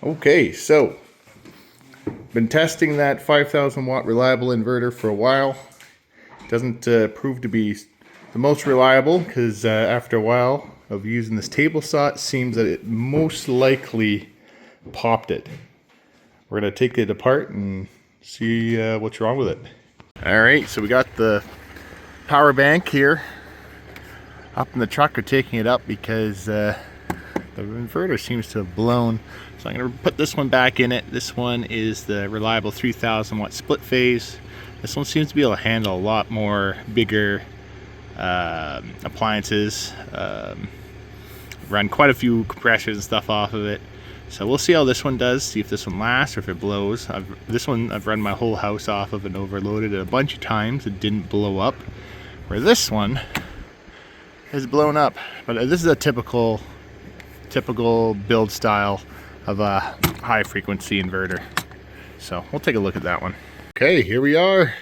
Okay, so been testing that 5,000 watt reliable inverter for a while. Doesn't prove to be the most reliable because after a while of using this table saw, it seems that it most likely popped it. We're gonna take it apart and see what's wrong with it. All right, so we got the power bank here up in the truck. We're taking it up because the inverter seems to have blown. So I'm going to put this one back in it. This one is the reliable 3000 watt split phase. This one seems to be able to handle a lot more bigger appliances. Run quite a few compressors and stuff off of it. So we'll see how this one does, see if this one lasts or if it blows. This one I've run my whole house off of and overloaded it a bunch of times. It didn't blow up. Where this one has blown up. But this is a typical build style of a high frequency inverter. So we'll take a look at that one. Okay, here we are.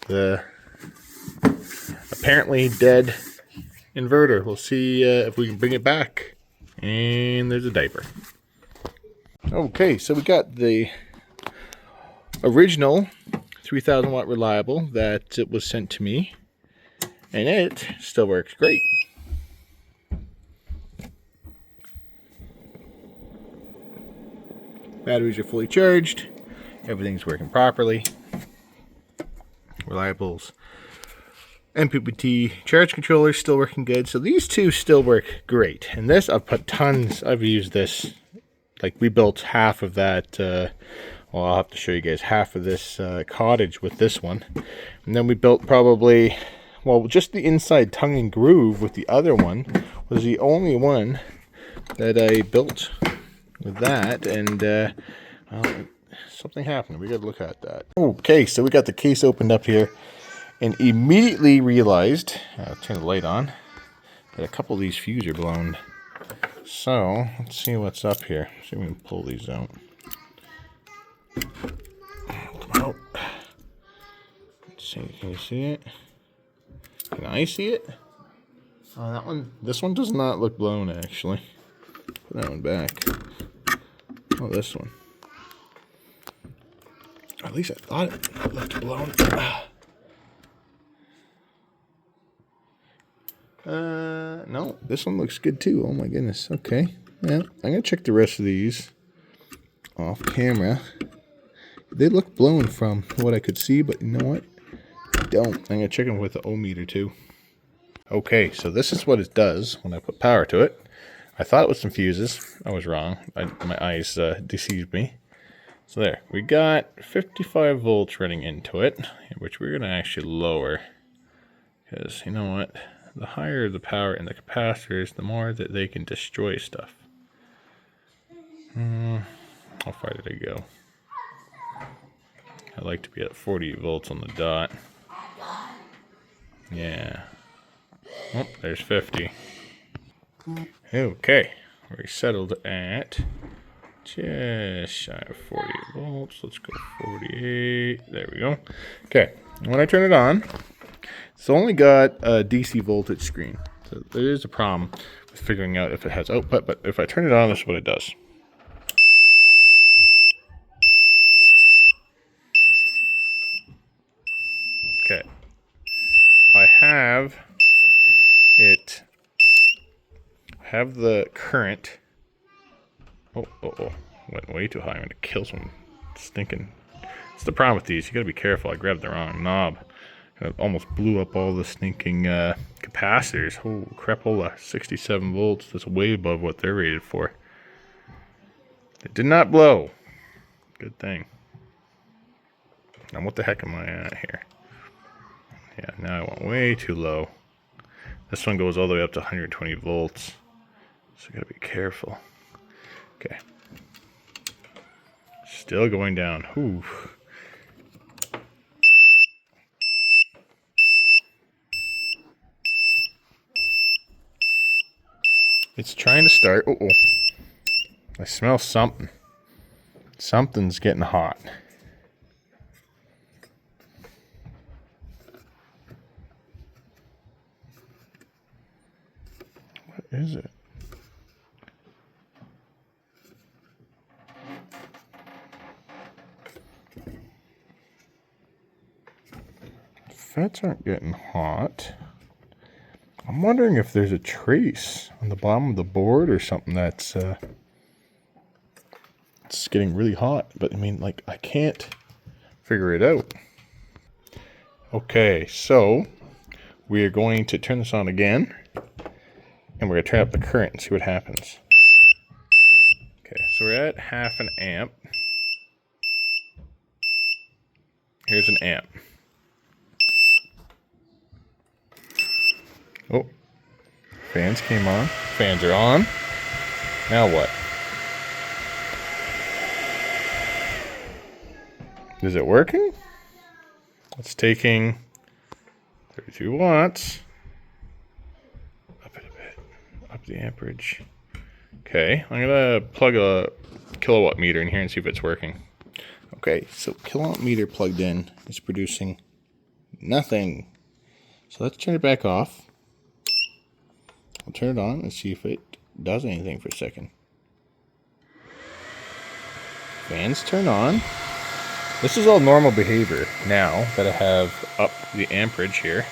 The apparently dead inverter. We'll see if we can bring it back. And there's a diaper. Okay, so we got the original 3000 watt reliable that it was sent to me. And it still works great. Batteries are fully charged. Everything's working properly. Reliables. MPPT charge controller still working good. So these two still work great. And this, I've put tons. I've used this. Like we built half of that. Well, I'll have to show you guys half of this cottage with this one. And then we built probably, well, just the inside tongue and groove with the other one was the only one that I built with that, and well, something happened. We gotta look at that. Okay, so we got the case opened up here and immediately realized, I'll turn the light on, that a couple of these fuses are blown. So let's see what's up here. See if we can pull these out. Come out. Let's see, can you see it? Can I see it? Oh, that one, this one does not look blown actually. Put that one back. Oh, this one. At least I thought it looked blown. No, this one looks good too. Oh my goodness. Okay. Yeah, I'm gonna check the rest of these off camera. They look blown from what I could see, but you know what? I don't. I'm gonna check them with the ohmmeter too. Okay, so this is what it does when I put power to it. I thought it was some fuses. I was wrong. My eyes deceived me. So there, we got 55 volts running into it, which we're going to actually lower. Because, you know what? The higher the power in the capacitors, the more that they can destroy stuff. How far did I go? I like to be at 40 volts on the dot. Yeah. Oh, there's 50. Okay, we settled at just shy of 40 volts. Let's go 48. There we go. Okay, when I turn it on, it's only got a DC voltage screen. So there is a problem with figuring out if it has output, but if I turn it on, this is what it does. Okay, I have the current. Oh, went way too high. I'm gonna kill some stinking. It's the problem with these. You gotta be careful. I grabbed the wrong knob. It almost blew up all the stinking capacitors. Oh, crapola. 67 volts. That's way above what they're rated for. It did not blow. Good thing. Now, what the heck am I at here? Yeah, now I went way too low. This one goes all the way up to 120 volts. So I gotta be careful. Okay. Still going down. Ooh. It's trying to start. Uh-oh. I smell something. Something's getting hot. What is it? MOSFETs aren't getting hot. I'm wondering if there's a trace on the bottom of the board or something that's it's getting really hot. But I mean, like, I can't figure it out. Okay, so we are going to turn this on again, and we're going to turn up the current and see what happens. Okay, so we're at 0.5 amp. Here's an amp. Oh, fans came on. Fans are on. Now what? Is it working? It's taking 32 watts. Up it a bit. Up the amperage. Okay, I'm gonna plug a kilowatt meter in here and see if it's working. Okay, so kilowatt meter plugged in is producing nothing. So let's turn it back off. I'll turn it on and see if it does anything for a second. Fans turn on. This is all normal behavior now that I have up the amperage here.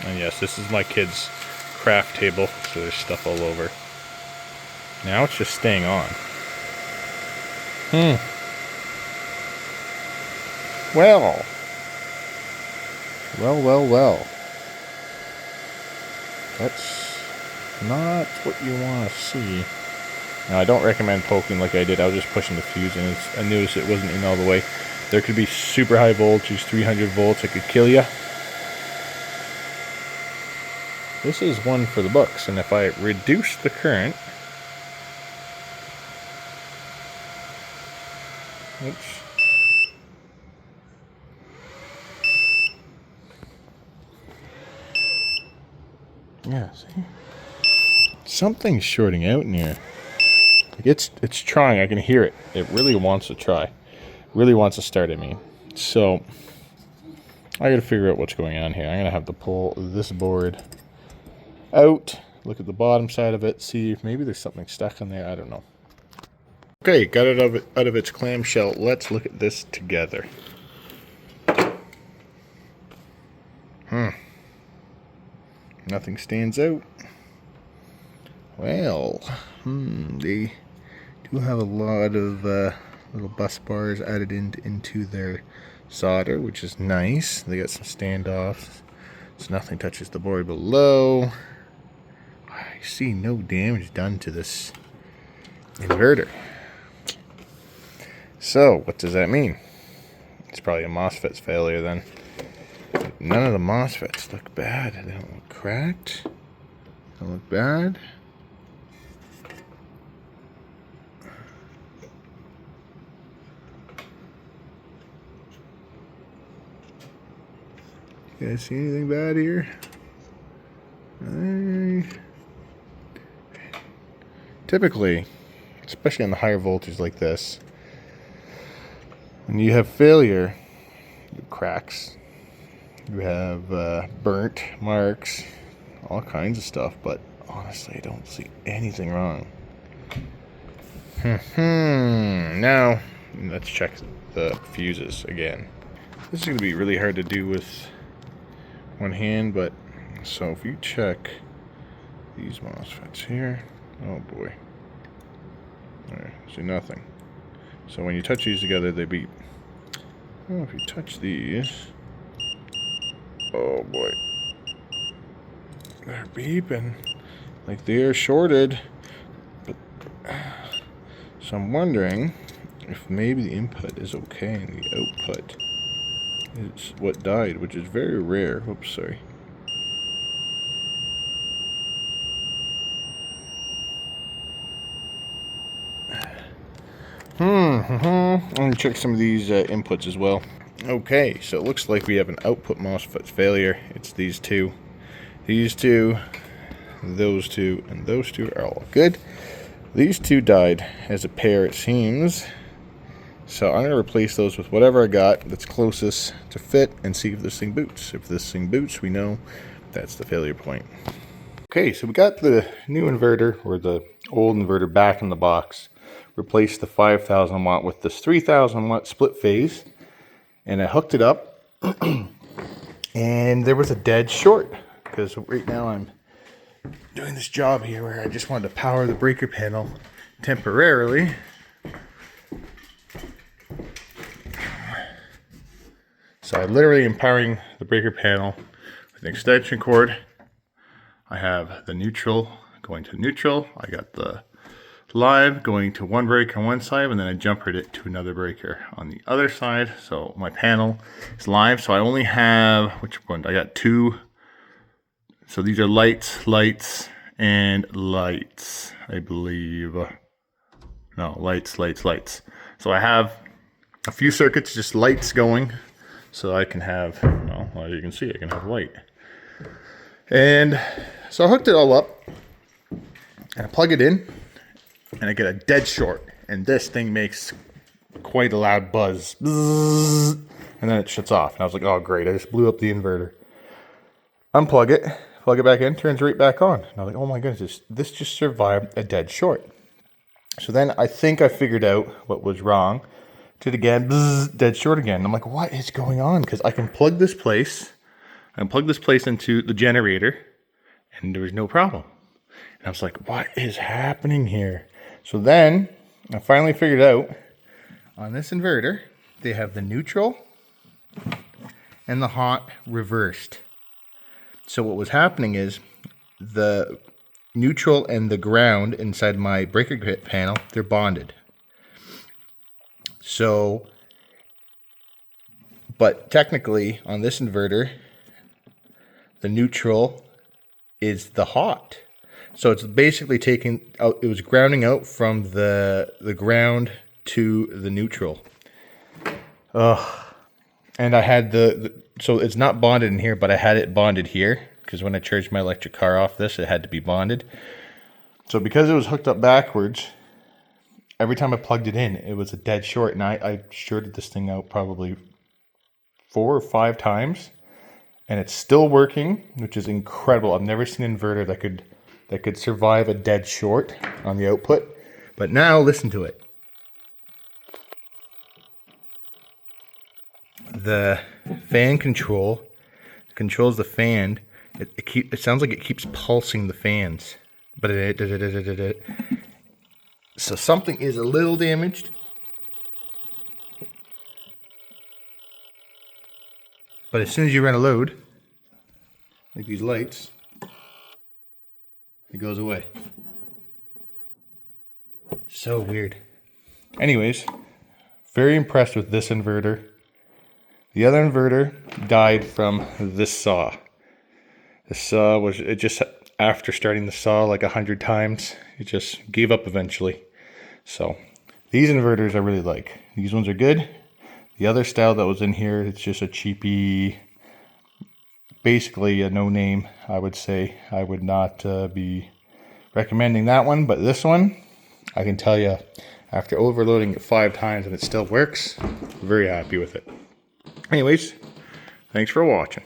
And yes, this is my kid's craft table, so there's stuff all over. Now it's just staying on. Well. That's not what you want to see. Now, I don't recommend poking like I did. I was just pushing the fuse, and I noticed it wasn't in all the way. There could be super high voltage, 300 volts. It could kill you. This is one for the books, and if I reduce the current, oops. Yeah, see? Something's shorting out in here. It's trying. I can hear it. It really wants to try. Really wants to start at me. So I gotta figure out what's going on here. I'm gonna have to pull this board out, look at the bottom side of it, see if maybe there's something stuck in there. I don't know. Okay, got it out of its clamshell. Let's look at this together. Nothing stands out. Well, they do have a lot of little bus bars added into their solder, which is nice. They got some standoffs, so nothing touches the board below. I see no damage done to this inverter. So, what does that mean? It's probably a MOSFET's failure then. None of the MOSFETs look bad. They don't look cracked. They don't look bad. You guys see anything bad here? Typically, especially on the higher voltage like this, when you have failure, you have cracks, you have burnt marks, all kinds of stuff, but honestly, I don't see anything wrong. Now, let's check the fuses again. This is going to be really hard to do with one hand, but so if you check these MOSFETs here, oh boy, there, see nothing. So when you touch these together, they beep. Oh, if you touch these, oh boy, they're beeping like they are shorted. But, so I'm wondering if maybe the input is okay and the output is what died, which is very rare. Oops, sorry. I'm gonna check some of these inputs as well. Okay, so it looks like we have an output MOSFET failure. It's these two. These two, those two, and those two are all good. These two died as a pair, it seems. So I'm going to replace those with whatever I got that's closest to fit and see if this thing boots. If this thing boots, we know that's the failure point. Okay, so we got the new inverter, or the old inverter, back in the box. Replaced the 5,000 watt with this 3,000 watt split phase. And I hooked it up And there was a dead short because right now I'm doing this job here where I just wanted to power the breaker panel temporarily. So I literally am powering the breaker panel with an extension cord. I have the neutral going to neutral. I got the live going to one breaker on one side, and then I jumpered it to another breaker on the other side. So my panel is live. So I only have, which one? I got two. So these are lights, lights, and lights, I believe. No, lights, lights, lights. So I have a few circuits, just lights going. So I can have, well, as you can see, I can have light. And so I hooked it all up, and I plug it in, and I get a dead short. And this thing makes quite a loud buzz. Bzzz, and then it shuts off. And I was like, oh, great, I just blew up the inverter. Unplug it, plug it back in, turns right back on. And I was like, oh my goodness, this just survived a dead short. So then I think I figured out what was wrong. Did it again, bzzz, dead short again. And I'm like, what is going on? Because I can plug this place. I can plug this place into the generator, and there was no problem. And I was like, what is happening here? So then I finally figured out on this inverter, they have the neutral and the hot reversed. So what was happening is the neutral and the ground inside my breaker panel, they're bonded. So, but technically on this inverter, the neutral is the hot. So it's basically taking out, it was grounding out from the ground to the neutral. And I had so it's not bonded in here, but I had it bonded here because when I charged my electric car off this, it had to be bonded. So because it was hooked up backwards, every time I plugged it in, it was a dead short, and I shorted this thing out probably 4 or 5 times, and it's still working, which is incredible. I've never seen an inverter that could survive a dead short on the output. But now listen to it. The fan controls the fan. It sounds like it keeps pulsing the fans, but so something is a little damaged. But as soon as you run a load, like these lights, it goes away. So weird. Anyways, very impressed with this inverter. The other inverter died from this saw. The saw was, it just, after starting the saw like 100 times, it just gave up eventually. So these inverters I really like. These ones are good. The other style that was in here, it's just a cheapy, basically a no-name, I would say. I would not be recommending that one, but this one, I can tell you, after overloading it 5 times and it still works, very happy with it. Anyways, thanks for watching.